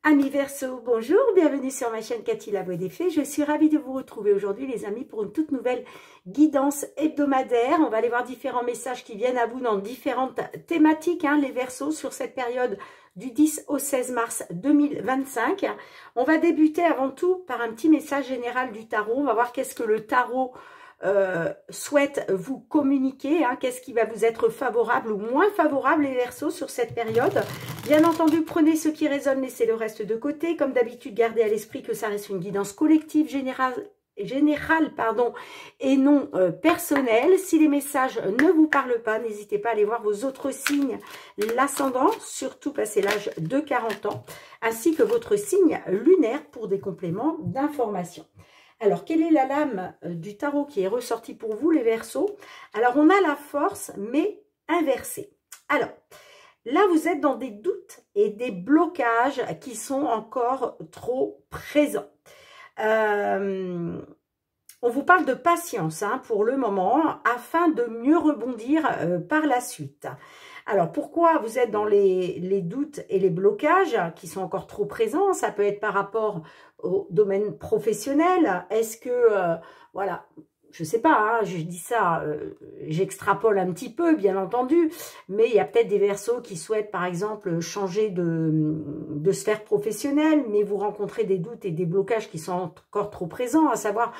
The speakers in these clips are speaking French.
Amis Verseau, bonjour, bienvenue sur ma chaîne Cathy la Voix des Fées. Je suis ravie de vous retrouver aujourd'hui les amis pour une toute nouvelle guidance hebdomadaire. On va aller voir différents messages qui viennent à vous dans différentes thématiques, les Verseaux, sur cette période du 10 au 16 mars 2025. On va débuter avant tout par un petit message général du tarot. On va voir qu'est-ce que le tarot souhaite vous communiquer, qu'est-ce qui va vous être favorable ou moins favorable les Verseaux sur cette période. Bien entendu, prenez ce qui résonne, laissez le reste de côté. Comme d'habitude, gardez à l'esprit que ça reste une guidance collective, générale et non personnelle. Si les messages ne vous parlent pas, n'hésitez pas à aller voir vos autres signes, l'ascendant, surtout passé l'âge de 40 ans, ainsi que votre signe lunaire pour des compléments d'information. Alors, quelle est la lame du tarot qui est ressortie pour vous, les Verseaux? Alors, on a la force, mais inversée. Alors, là, vous êtes dans des doutes et des blocages qui sont encore trop présents. On vous parle de patience pour le moment, afin de mieux rebondir par la suite. Alors, pourquoi vous êtes dans les doutes et les blocages qui sont encore trop présents? Ça peut être par rapport au domaine professionnel. Est-ce que, voilà, je sais pas, je dis ça, j'extrapole un petit peu, bien entendu, mais il y a peut-être des Verseaux qui souhaitent, par exemple, changer de sphère professionnelle, mais vous rencontrez des doutes et des blocages qui sont encore trop présents, à savoir,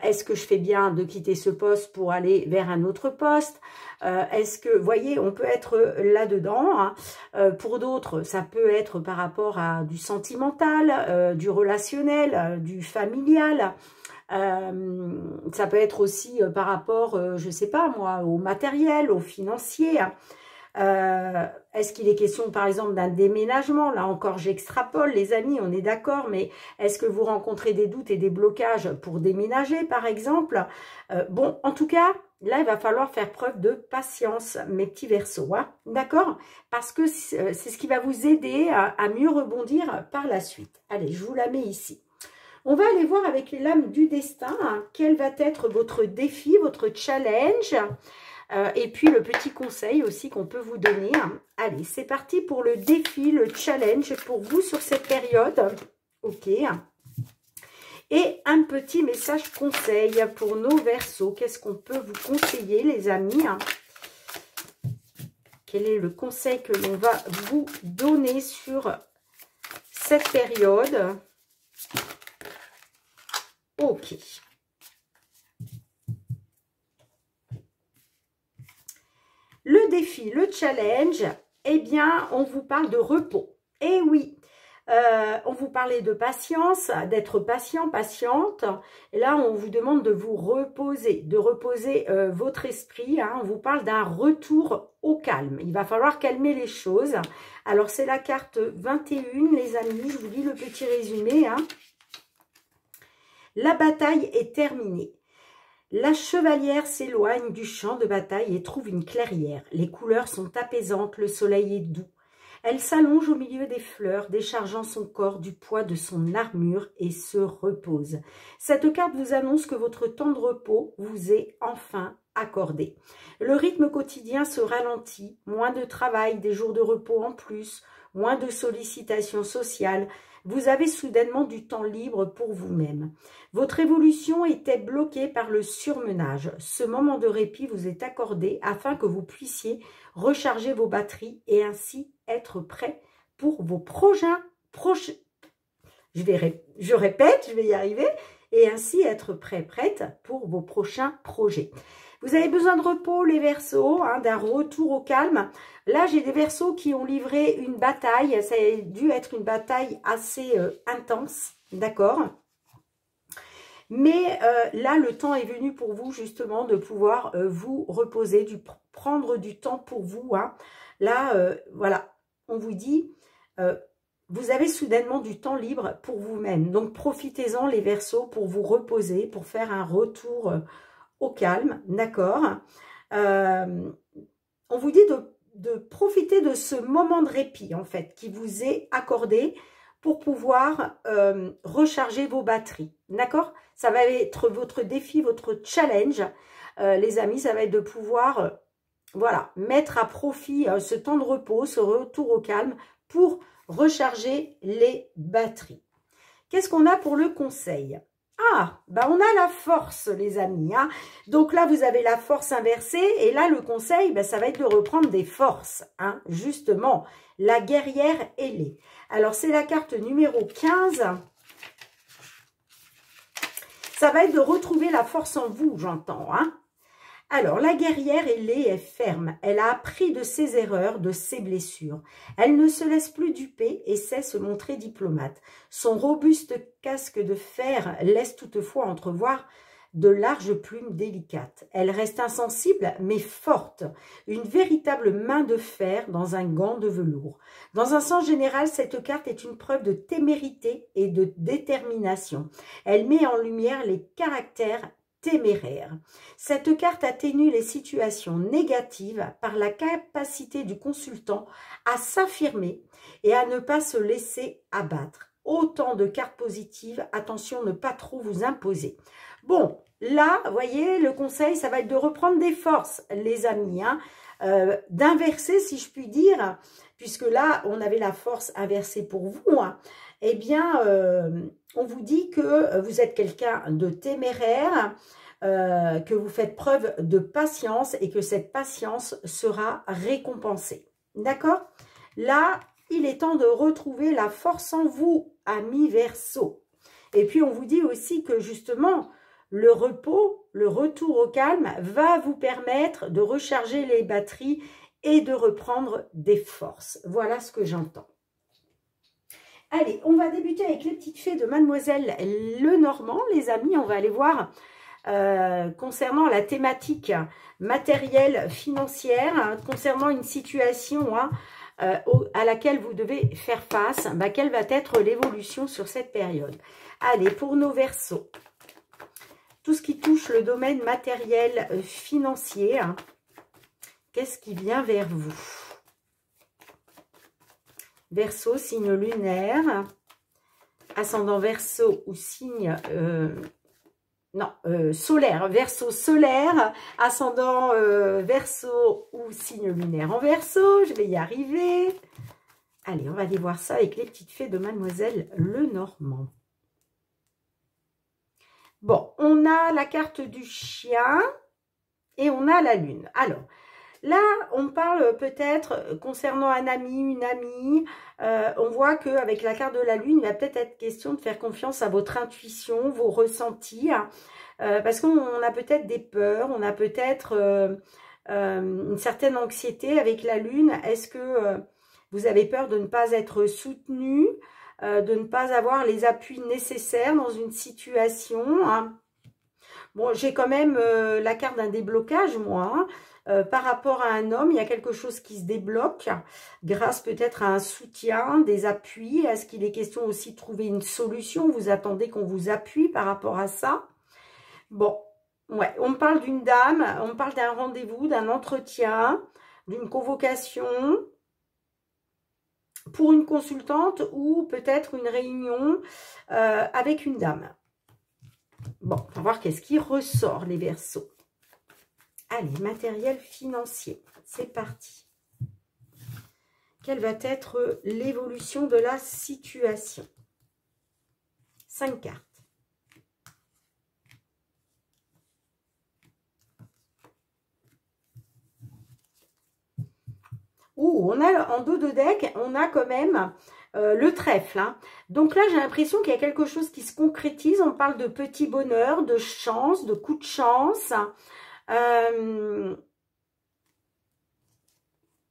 est-ce que je fais bien de quitter ce poste pour aller vers un autre poste? Est-ce que, vous voyez, on peut être là-dedans. Pour d'autres, ça peut être par rapport à du sentimental, du relationnel, du familial. Ça peut être aussi par rapport, je sais pas moi, au matériel, au financier. Est-ce qu'il est question par exemple d'un déménagement? Là encore j'extrapole les amis, on est d'accord, mais est-ce que vous rencontrez des doutes et des blocages pour déménager par exemple? Bon, en tout cas, là il va falloir faire preuve de patience mes petits Verseaux, d'accord? Parce que c'est ce qui va vous aider à mieux rebondir par la suite. Allez, je vous la mets ici. On va aller voir avec les lames du destin, quel va être votre défi, votre challenge, et puis le petit conseil aussi qu'on peut vous donner. Allez, c'est parti pour le défi, le challenge pour vous sur cette période. Ok. Et un petit message conseil pour nos Verseaux. Qu'est-ce qu'on peut vous conseiller les amis? Quel est le conseil que l'on va vous donner sur cette période? Ok. Le défi, le challenge, eh bien, on vous parle de repos. Eh oui, on vous parlait de patience, d'être patient, patiente. Et là, on vous demande de vous reposer, de reposer votre esprit. On vous parle d'un retour au calme. Il va falloir calmer les choses. Alors, c'est la carte 21, les amis. Je vous lis le petit résumé. La bataille est terminée. La chevalière s'éloigne du champ de bataille et trouve une clairière. Les couleurs sont apaisantes, le soleil est doux. Elle s'allonge au milieu des fleurs, déchargeant son corps du poids de son armure et se repose. Cette carte vous annonce que votre temps de repos vous est enfin accordé. Le rythme quotidien se ralentit, moins de travail, des jours de repos en plus, moins de sollicitations sociales. Vous avez soudainement du temps libre pour vous-même. Votre évolution était bloquée par le surmenage. Ce moment de répit vous est accordé afin que vous puissiez recharger vos batteries et ainsi être prêt pour vos je répète, je vais y arriver, et ainsi être prête pour vos prochains projets. Vous avez besoin de repos, les Verseaux, d'un retour au calme. Là, j'ai des Verseaux qui ont livré une bataille. Ça a dû être une bataille assez intense, d'accord? Mais là, le temps est venu pour vous, justement, de pouvoir vous reposer, prendre du temps pour vous. Là, voilà, on vous dit, vous avez soudainement du temps libre pour vous-même. Donc, profitez-en, les Verseaux, pour vous reposer, pour faire un retour au calme, d'accord? On vous dit de profiter de ce moment de répit, en fait, qui vous est accordé pour pouvoir recharger vos batteries, d'accord? Ça va être votre défi, votre challenge, les amis, ça va être de pouvoir, voilà, mettre à profit ce temps de repos, ce retour au calme pour recharger les batteries. Qu'est-ce qu'on a pour le conseil? Ah, bah on a la force, les amis. Hein. Donc là, vous avez la force inversée. Et là, le conseil, bah, ça va être de reprendre des forces. Hein, justement, la guerrière ailée. Alors, c'est la carte numéro 15. Ça va être de retrouver la force en vous, j'entends. Hein. Alors, la guerrière ailée est ferme. Elle a appris de ses erreurs, de ses blessures. Elle ne se laisse plus duper et sait se montrer diplomate. Son robuste casque de fer laisse toutefois entrevoir de larges plumes délicates. Elle reste insensible mais forte, une véritable main de fer dans un gant de velours. Dans un sens général, cette carte est une preuve de témérité et de détermination. Elle met en lumière les caractères téméraires. Cette carte atténue les situations négatives par la capacité du consultant à s'affirmer et à ne pas se laisser abattre. Autant de cartes positives, attention, ne pas trop vous imposer. Bon, là, vous voyez, le conseil, ça va être de reprendre des forces, les amis, hein, d'inverser, si je puis dire, puisque là, on avait la force inversée pour vous, hein, eh bien, on vous dit que vous êtes quelqu'un de téméraire, que vous faites preuve de patience et que cette patience sera récompensée. D'accord? Là, il est temps de retrouver la force en vous, amis Verseau. Et puis, on vous dit aussi que justement, le repos, le retour au calme va vous permettre de recharger les batteries et de reprendre des forces. Voilà ce que j'entends. Allez, on va débuter avec les petites fées de Mademoiselle Lenormand, les amis. On va aller voir concernant la thématique matérielle, financière, hein, concernant une situation à laquelle vous devez faire face, bah, quelle va être l'évolution sur cette période. Allez, pour nos Verseaux, tout ce qui touche le domaine matériel, financier, hein, qu'est-ce qui vient vers vous? Verseau, signe lunaire, ascendant Verseau ou signe... solaire, Verseau solaire, ascendant Verseau ou signe lunaire en Verseau, je vais y arriver. Allez, on va aller voir ça avec les petites fées de Mademoiselle Lenormand. Bon, on a la carte du chien et on a la lune. Alors, là, on parle peut-être concernant un ami, une amie. On voit qu'avec la carte de la lune, il va peut-être être question de faire confiance à votre intuition, vos ressentis. Parce qu'on a peut-être des peurs, on a peut-être une certaine anxiété avec la lune. Est-ce que vous avez peur de ne pas être soutenu, de ne pas avoir les appuis nécessaires dans une situation, hein? Bon, j'ai quand même la carte d'un déblocage, moi, hein. Par rapport à un homme, il y a quelque chose qui se débloque grâce peut-être à un soutien, des appuis. Est-ce qu'il est question aussi de trouver une solution? Vous attendez qu'on vous appuie par rapport à ça? Bon, ouais, on parle d'une dame, on parle d'un rendez-vous, d'un entretien, d'une convocation pour une consultante ou peut-être une réunion avec une dame. Bon, on va voir qu'est-ce qui ressort, les Verseaux. Allez, matériel financier, c'est parti. Quelle va être l'évolution de la situation? 5 cartes. On a en dos de deck, on a quand même le trèfle. Hein. Donc là, j'ai l'impression qu'il y a quelque chose qui se concrétise. On parle de petit bonheur, de chance, de coup de chance.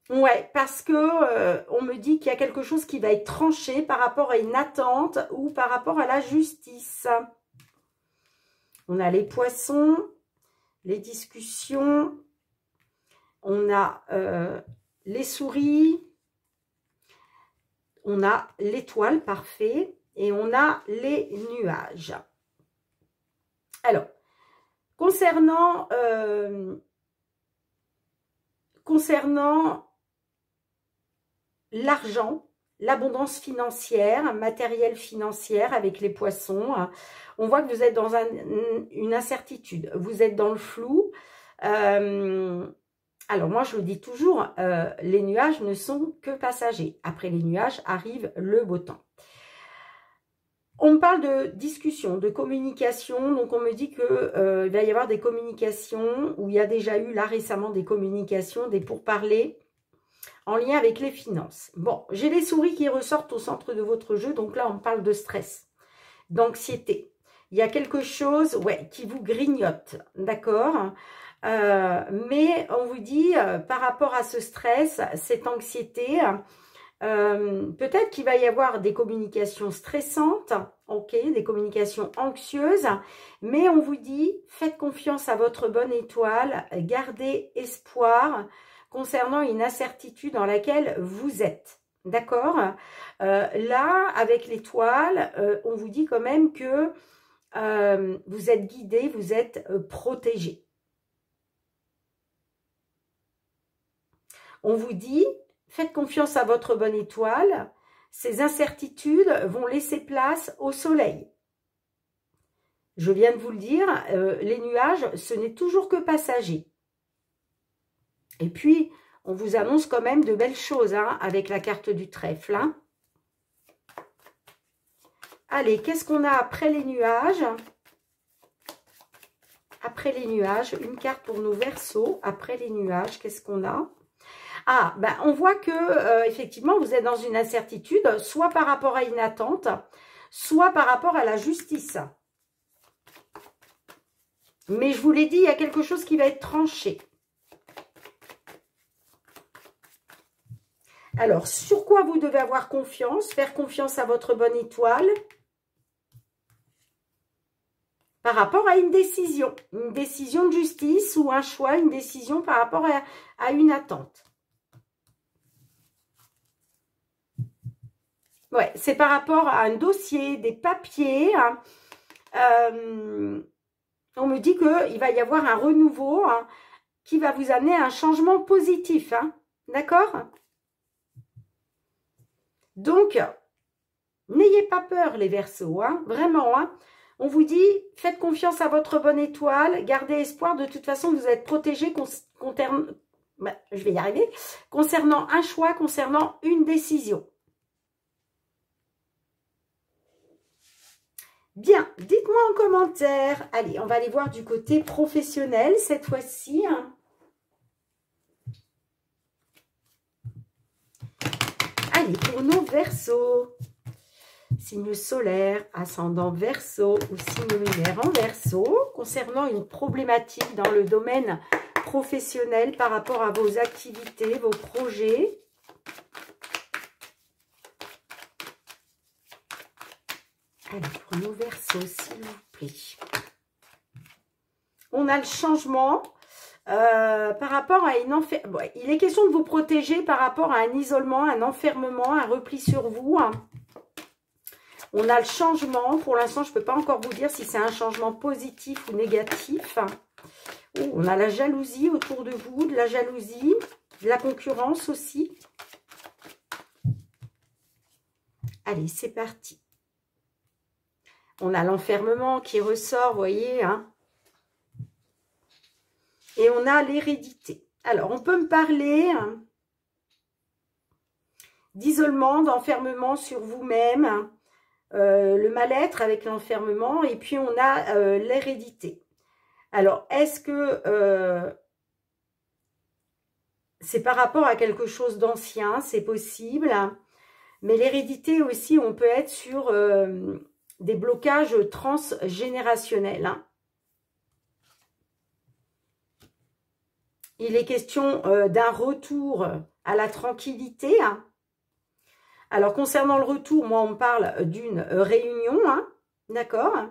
Ouais, parce que on me dit qu'il y a quelque chose qui va être tranché par rapport à une attente ou par rapport à la justice. On a les poissons, les discussions, on a les souris, on a l'étoile, parfait, et on a les nuages. Alors, concernant l'argent, l'abondance financière, matériel financière avec les poissons, on voit que vous êtes dans une incertitude, vous êtes dans le flou. Alors moi, je le dis toujours, les nuages ne sont que passagers. Après les nuages arrive le beau temps. On me parle de discussion, de communication. Donc, on me dit qu'il va y avoir des communications, où il y a déjà eu là récemment des communications, des pourparlers en lien avec les finances. Bon, j'ai les souris qui ressortent au centre de votre jeu. Donc là, on parle de stress, d'anxiété. Il y a quelque chose qui vous grignote, d'accord ? Mais on vous dit, par rapport à ce stress, cette anxiété, peut-être qu'il va y avoir des communications stressantes, ok, des communications anxieuses, mais on vous dit, faites confiance à votre bonne étoile, gardez espoir concernant une incertitude dans laquelle vous êtes, d'accord? Là, avec l'étoile, on vous dit quand même que vous êtes guidé, vous êtes protégé. On vous dit, faites confiance à votre bonne étoile. Ces incertitudes vont laisser place au soleil. Je viens de vous le dire, les nuages, ce n'est toujours que passager. Et puis, on vous annonce quand même de belles choses hein, avec la carte du trèfle. Hein. Allez, qu'est-ce qu'on a après les nuages? Après les nuages, une carte pour nos Verseaux. Après les nuages, qu'est-ce qu'on a? Ah, ben on voit que effectivement, vous êtes dans une incertitude, soit par rapport à une attente, soit par rapport à la justice. Mais je vous l'ai dit, il y a quelque chose qui va être tranché. Alors, sur quoi vous devez avoir confiance? Faire confiance à votre bonne étoile. Par rapport à une décision de justice ou un choix, une décision par rapport à une attente. Ouais, c'est par rapport à un dossier, des papiers. Hein. On me dit qu'il va y avoir un renouveau hein, qui va vous amener à un changement positif. Hein. D'accord? Donc, n'ayez pas peur les Verseaux. Hein, vraiment, hein. On vous dit, faites confiance à votre bonne étoile, gardez espoir. De toute façon, vous êtes protégé je vais y arriver. Concernant un choix, concernant une décision. Bien, dites-moi en commentaire. Allez, on va aller voir du côté professionnel cette fois-ci. Hein. Allez, pour nos Verseaux. Signe solaire, ascendant Verseau ou signe lunaire en Verseau, concernant une problématique dans le domaine professionnel par rapport à vos activités, vos projets. Allez, pour nos Verseaux, s'il vous plaît. On a le changement par rapport à une enfermement. Bon, il est question de vous protéger par rapport à un isolement, un enfermement, un repli sur vous. Hein. On a le changement. Pour l'instant, je ne peux pas encore vous dire si c'est un changement positif ou négatif. Oh, on a la jalousie autour de vous, de la jalousie, de la concurrence aussi. Allez, c'est parti. On a l'enfermement qui ressort, vous voyez. Hein. Et on a l'hérédité. Alors, on peut me parler hein, d'isolement, d'enfermement sur vous-même. Hein. Le mal-être avec l'enfermement et puis on a l'hérédité. Alors, est-ce que c'est par rapport à quelque chose d'ancien? C'est possible. Hein, mais l'hérédité aussi, on peut être sur des blocages transgénérationnels. Hein. Il est question d'un retour à la tranquillité. Hein. Alors, concernant le retour, moi, on me parle d'une réunion, hein, d'accord?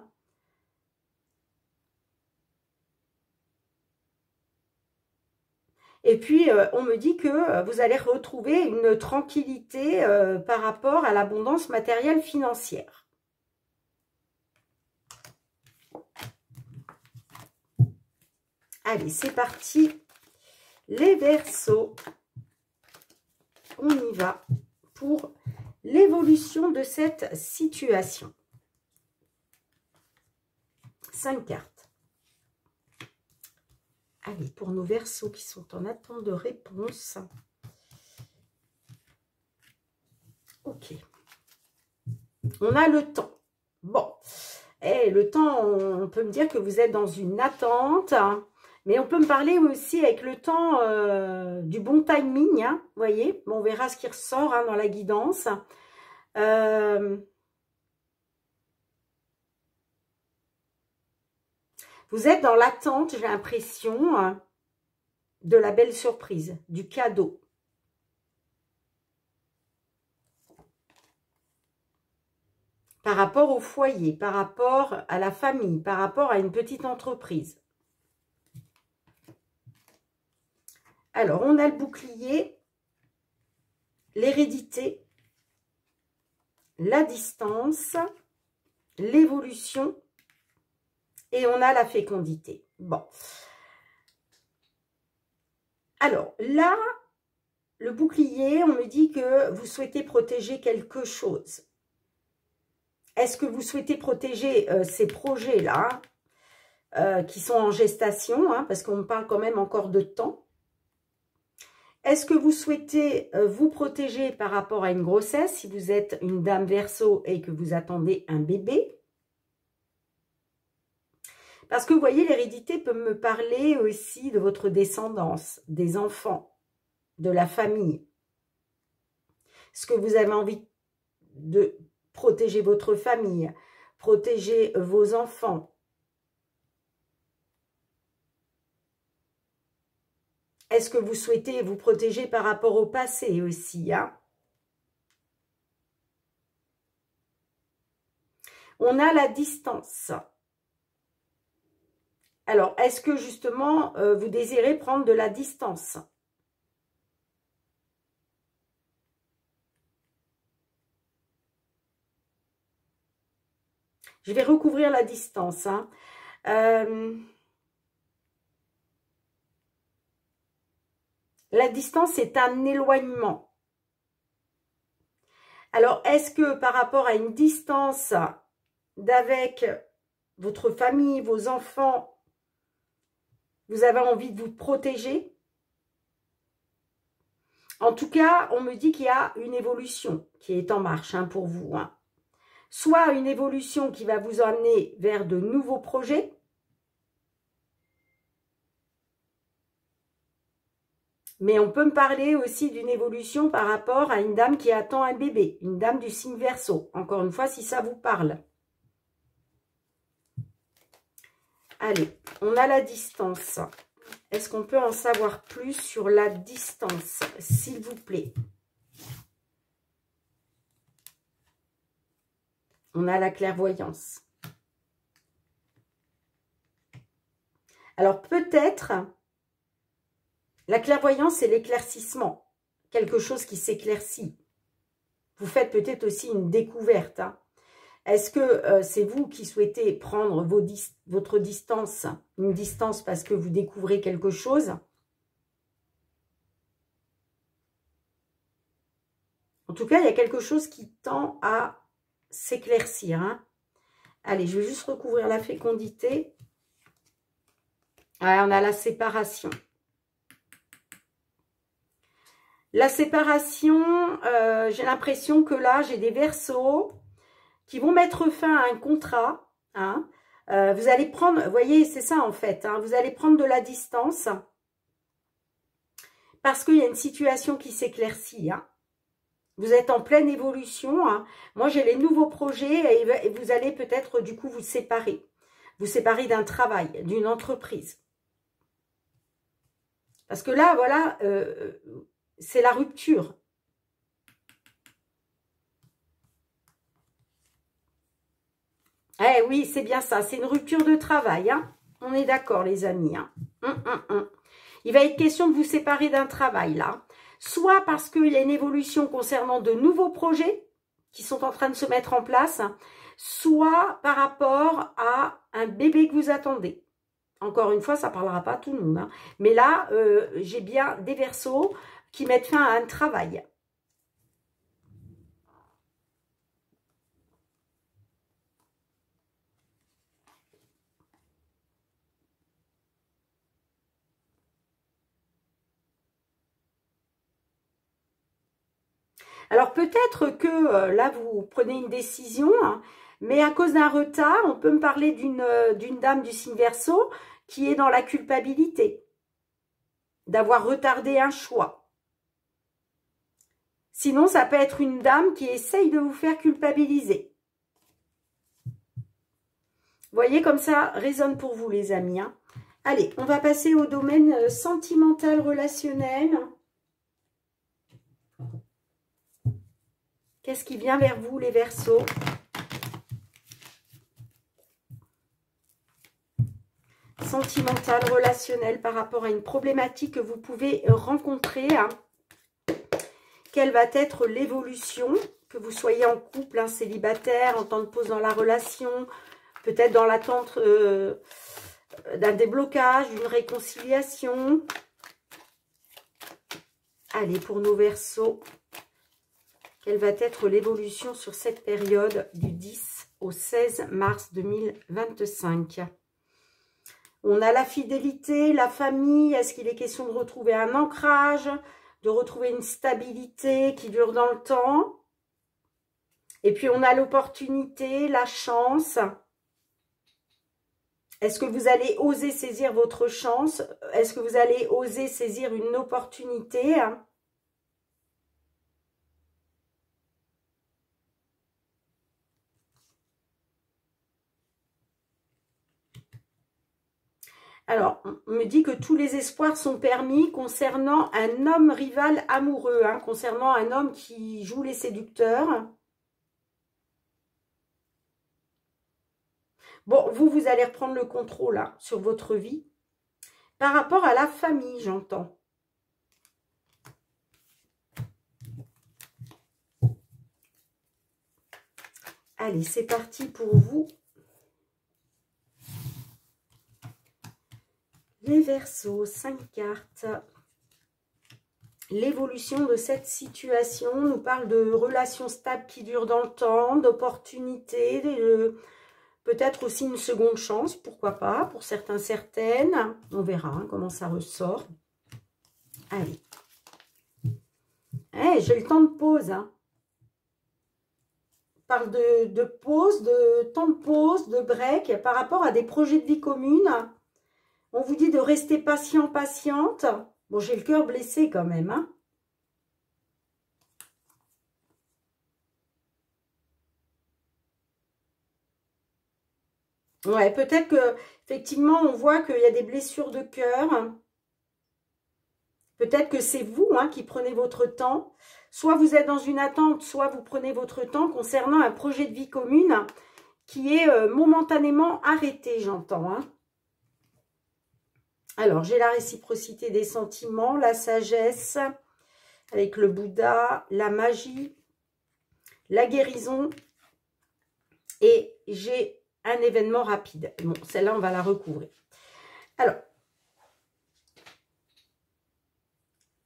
Et puis, on me dit que vous allez retrouver une tranquillité par rapport à l'abondance matérielle financière. Allez, c'est parti. Les Verseaux, on y va pour l'évolution de cette situation. 5 cartes. Allez, pour nos Verseaux qui sont en attente de réponse. Ok. On a le temps. Bon. Le temps, on peut me dire que vous êtes dans une attente. Hein, mais on peut me parler aussi avec le temps du bon timing. Hein, vous voyez, bon, on verra ce qui ressort hein, dans la guidance. Vous êtes dans l'attente, j'ai l'impression, hein, de la belle surprise, du cadeau. Par rapport au foyer, par rapport à la famille, par rapport à une petite entreprise. Alors, on a le bouclier, l'hérédité, la distance, l'évolution et on a la fécondité. Bon. Alors, là, le bouclier, on me dit que vous souhaitez protéger quelque chose. Est-ce que vous souhaitez protéger ces projets-là qui sont en gestation, hein, parce qu'on me parle quand même encore de temps? Est-ce que vous souhaitez vous protéger par rapport à une grossesse, si vous êtes une dame Verseau et que vous attendez un bébé? Parce que vous voyez, l'hérédité peut me parler aussi de votre descendance, des enfants, de la famille. Est-ce que vous avez envie de protéger votre famille, protéger vos enfants? Est-ce que vous souhaitez vous protéger par rapport au passé aussi, hein? On a la distance. Alors, est-ce que justement, vous désirez prendre de la distance? Je vais recouvrir la distance. Hein. La distance est un éloignement. Alors, est-ce que par rapport à une distance d'avec votre famille, vos enfants, vous avez envie de vous protéger? En tout cas, on me dit qu'il y a une évolution qui est en marche hein, pour vous. Hein. Soit une évolution qui va vous amener vers de nouveaux projets, mais on peut me parler aussi d'une évolution par rapport à une dame qui attend un bébé, une dame du signe Verseau. Encore une fois, si ça vous parle. Allez, on a la distance. Est-ce qu'on peut en savoir plus sur la distance, s'il vous plaît? On a la clairvoyance. Alors peut-être, la clairvoyance, c'est l'éclaircissement. Quelque chose qui s'éclaircit. Vous faites peut-être aussi une découverte. Hein. Est-ce que c'est vous qui souhaitez prendre votre distance, une distance parce que vous découvrez quelque chose? En tout cas, il y a quelque chose qui tend à s'éclaircir. Hein. Allez, je vais juste recouvrir la fécondité. Ah, on a la séparation. La séparation, j'ai l'impression que là, j'ai des Verseaux qui vont mettre fin à un contrat. Hein. Vous allez prendre, vous voyez, c'est ça en fait. Hein, vous allez prendre de la distance parce qu'il y a une situation qui s'éclaircit. Hein. Vous êtes en pleine évolution. Hein. Moi, j'ai les nouveaux projets et vous allez peut-être du coup vous séparer. Vous séparer d'un travail, d'une entreprise. Parce que là, voilà, c'est la rupture. Eh oui, c'est bien ça. C'est une rupture de travail. Hein. On est d'accord, les amis. Hein. Il va être question de vous séparer d'un travail, là. Soit parce qu'il y a une évolution concernant de nouveaux projets qui sont en train de se mettre en place, soit par rapport à un bébé que vous attendez. Encore une fois, ça ne parlera pas à tout le monde. Hein. Mais là, j'ai bien des Verseaux qui mettent fin à un travail. Alors peut-être que là, vous prenez une décision, hein, mais à cause d'un retard, on peut me parler d'une dame du signe Verseau qui est dans la culpabilité d'avoir retardé un choix. Sinon, ça peut être une dame qui essaye de vous faire culpabiliser. Vous voyez, comme ça résonne pour vous, les amis, hein. Allez, on va passer au domaine sentimental, relationnel. Qu'est-ce qui vient vers vous, les Verseaux? Sentimental, relationnel, par rapport à une problématique que vous pouvez rencontrer, hein. Quelle va être l'évolution, que vous soyez en couple, hein, célibataire, en temps de pause dans la relation, peut-être dans l'attente d'un déblocage, d'une réconciliation. Allez, pour nos Verseaux, quelle va être l'évolution sur cette période du 10 au 16 mars 2025? On a la fidélité, la famille. Est-ce qu'il est question de retrouver un ancrage, de retrouver une stabilité qui dure dans le temps? Et puis, on a l'opportunité, la chance. Est-ce que vous allez oser saisir votre chance? Est-ce que vous allez oser saisir une opportunité? Alors, on me dit que tous les espoirs sont permis concernant un homme rival amoureux, hein, concernant un homme qui joue les séducteurs. Bon, vous allez reprendre le contrôle là, sur votre vie. Par rapport à la famille, j'entends. Allez, c'est parti pour vous. Les Verseaux, 5 cartes. L'évolution de cette situation nous parle de relations stables qui durent dans le temps, d'opportunités, peut-être aussi une seconde chance, pourquoi pas, pour certains, certaines. On verra hein, comment ça ressort. Allez. Hey, j'ai le temps de pause. Hein. On parle de pause, de temps de pause, de break, par rapport à des projets de vie communes. On vous dit de rester patient, patiente. Bon, j'ai le cœur blessé quand même, hein. Ouais, peut-être que effectivement, on voit qu'il y a des blessures de cœur. Peut-être que c'est vous hein, qui prenez votre temps. Soit vous êtes dans une attente, soit vous prenez votre temps concernant un projet de vie commune qui est momentanément arrêté, j'entends. Hein. Alors, j'ai la réciprocité des sentiments, la sagesse, avec le Bouddha, la magie, la guérison. Et j'ai un événement rapide. Bon, celle-là, on va la recouvrir. Alors,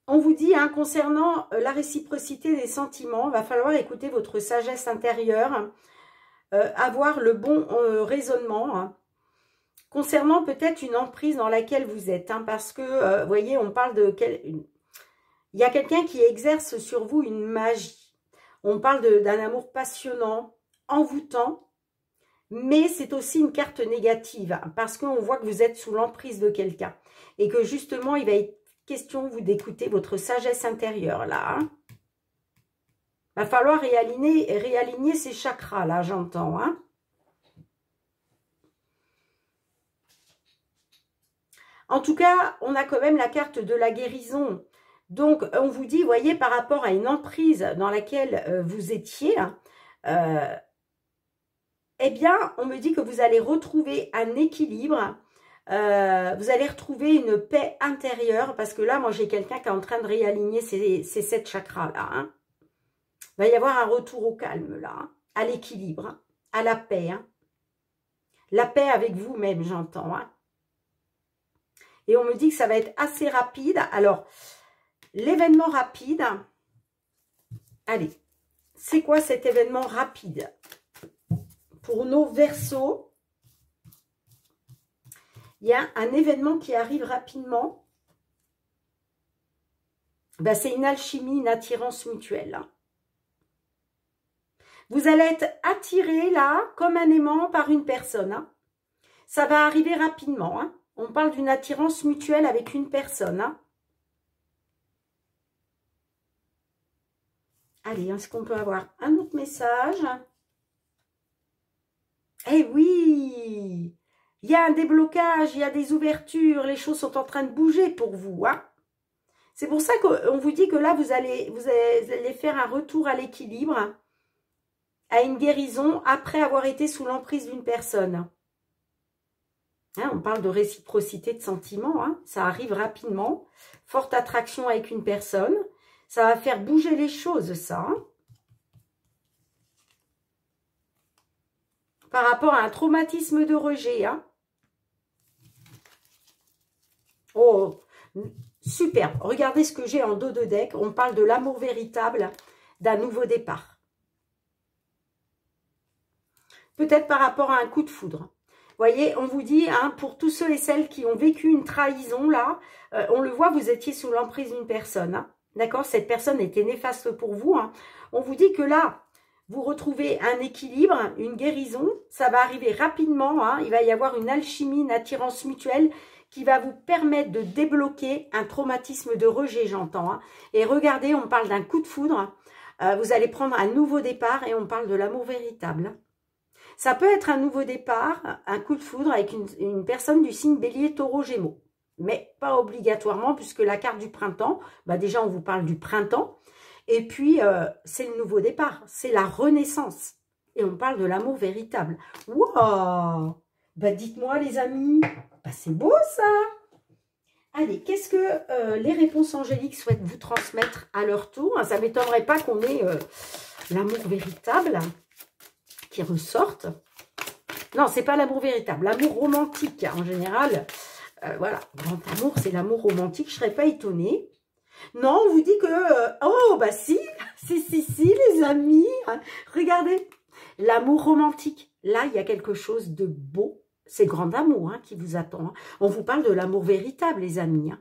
on vous dit, hein, concernant la réciprocité des sentiments, il va falloir écouter votre sagesse intérieure, avoir le bon raisonnement, hein, concernant peut-être une emprise dans laquelle vous êtes. Hein, parce que, vous voyez, on parle de... Il y a quelqu'un qui exerce sur vous une magie. On parle d'un amour passionnant, envoûtant. Mais c'est aussi une carte négative parce qu'on voit que vous êtes sous l'emprise de quelqu'un. Et que justement, il va être question vous d'écouter votre sagesse intérieure là. Hein. Va falloir réaligner ces chakras là, j'entends. Hein. En tout cas, on a quand même la carte de la guérison. Donc, on vous dit, vous voyez, par rapport à une emprise dans laquelle vous étiez... eh bien, on me dit que vous allez retrouver un équilibre, vous allez retrouver une paix intérieure, parce que là, moi, j'ai quelqu'un qui est en train de réaligner ces 7 chakras-là. Hein. Il va y avoir un retour au calme, là, hein, à l'équilibre, hein, à la paix. Hein. La paix avec vous-même, j'entends. Hein. Et on me dit que ça va être assez rapide. Alors, l'événement rapide, allez, c'est quoi cet événement rapide ? Pour nos Verseaux, il y a un événement qui arrive rapidement. Ben, c'est une alchimie, une attirance mutuelle. Vous allez être attiré là, comme un aimant, par une personne. Hein. Ça va arriver rapidement. Hein. On parle d'une attirance mutuelle avec une personne. Hein. Allez, est-ce qu'on peut avoir un autre message? Eh oui, il y a un déblocage, il y a des ouvertures, les choses sont en train de bouger pour vous. Hein. C'est pour ça qu'on vous dit que là, vous allez faire un retour à l'équilibre, à une guérison après avoir été sous l'emprise d'une personne. Hein, on parle de réciprocité de sentiments, hein, ça arrive rapidement. Forte attraction avec une personne, ça va faire bouger les choses, ça. Hein. Par rapport à un traumatisme de rejet. Hein. Oh, superbe. Regardez ce que j'ai en dos de deck. On parle de l'amour véritable, d'un nouveau départ. Peut-être par rapport à un coup de foudre. Vous voyez, on vous dit, hein, pour tous ceux et celles qui ont vécu une trahison, là, on le voit, vous étiez sous l'emprise d'une personne. Hein, d'accord? Cette personne était néfaste pour vous. Hein. On vous dit que là, vous retrouvez un équilibre, une guérison. Ça va arriver rapidement. Hein, il va y avoir une alchimie, une attirance mutuelle qui va vous permettre de débloquer un traumatisme de rejet, j'entends. Hein. Et regardez, on parle d'un coup de foudre. Vous allez prendre un nouveau départ et on parle de l'amour véritable. Ça peut être un nouveau départ, un coup de foudre avec une personne du signe Bélier, Taureau, Gémeaux. Mais pas obligatoirement, puisque la carte du printemps, bah déjà on vous parle du printemps. Et puis, c'est le nouveau départ, c'est la renaissance. Et on parle de l'amour véritable. Waouh! Bah dites-moi les amis, bah c'est beau ça! Allez, qu'est-ce que les réponses angéliques souhaitent vous transmettre à leur tour? Ça ne m'étonnerait pas qu'on ait l'amour véritable qui ressortent. Non, c'est pas l'amour véritable, l'amour romantique en général. Voilà, grand amour, c'est l'amour romantique, je serais pas étonnée. Non, on vous dit que... oh, bah si, si, les amis. Hein, regardez, l'amour romantique. Là, il y a quelque chose de beau. C'est grand amour hein, qui vous attend. Hein. On vous parle de l'amour véritable, les amis. Hein.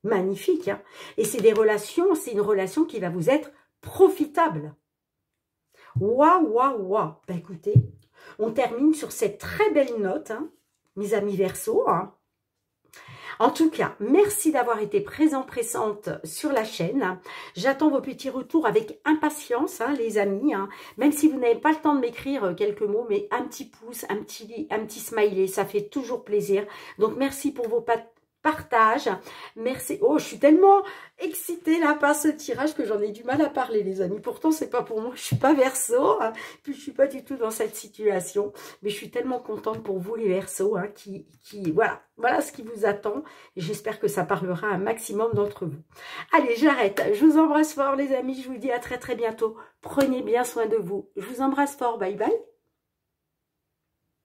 Magnifique. Hein. Et c'est des relations, c'est une relation qui va vous être profitable. Waouh, waouh, waouh. Ben écoutez, on termine sur cette très belle note, hein, mes amis Verseaux. Hein. En tout cas, merci d'avoir été présente sur la chaîne. J'attends vos petits retours avec impatience, hein, les amis. Hein. Même si vous n'avez pas le temps de m'écrire quelques mots, mais un petit pouce, un petit smiley, ça fait toujours plaisir. Donc, merci pour vos partage. Merci. Oh, je suis tellement excitée là par ce tirage que j'en ai du mal à parler, les amis. Pourtant, c'est pas pour moi. Je suis pas Verseau. Hein, puis je suis pas du tout dans cette situation. Mais je suis tellement contente pour vous, les Verseaux, hein, voilà ce qui vous attend. Et j'espère que ça parlera à un maximum d'entre vous. Allez, j'arrête. Je vous embrasse fort, les amis. Je vous dis à très très bientôt. Prenez bien soin de vous. Je vous embrasse fort. Bye bye.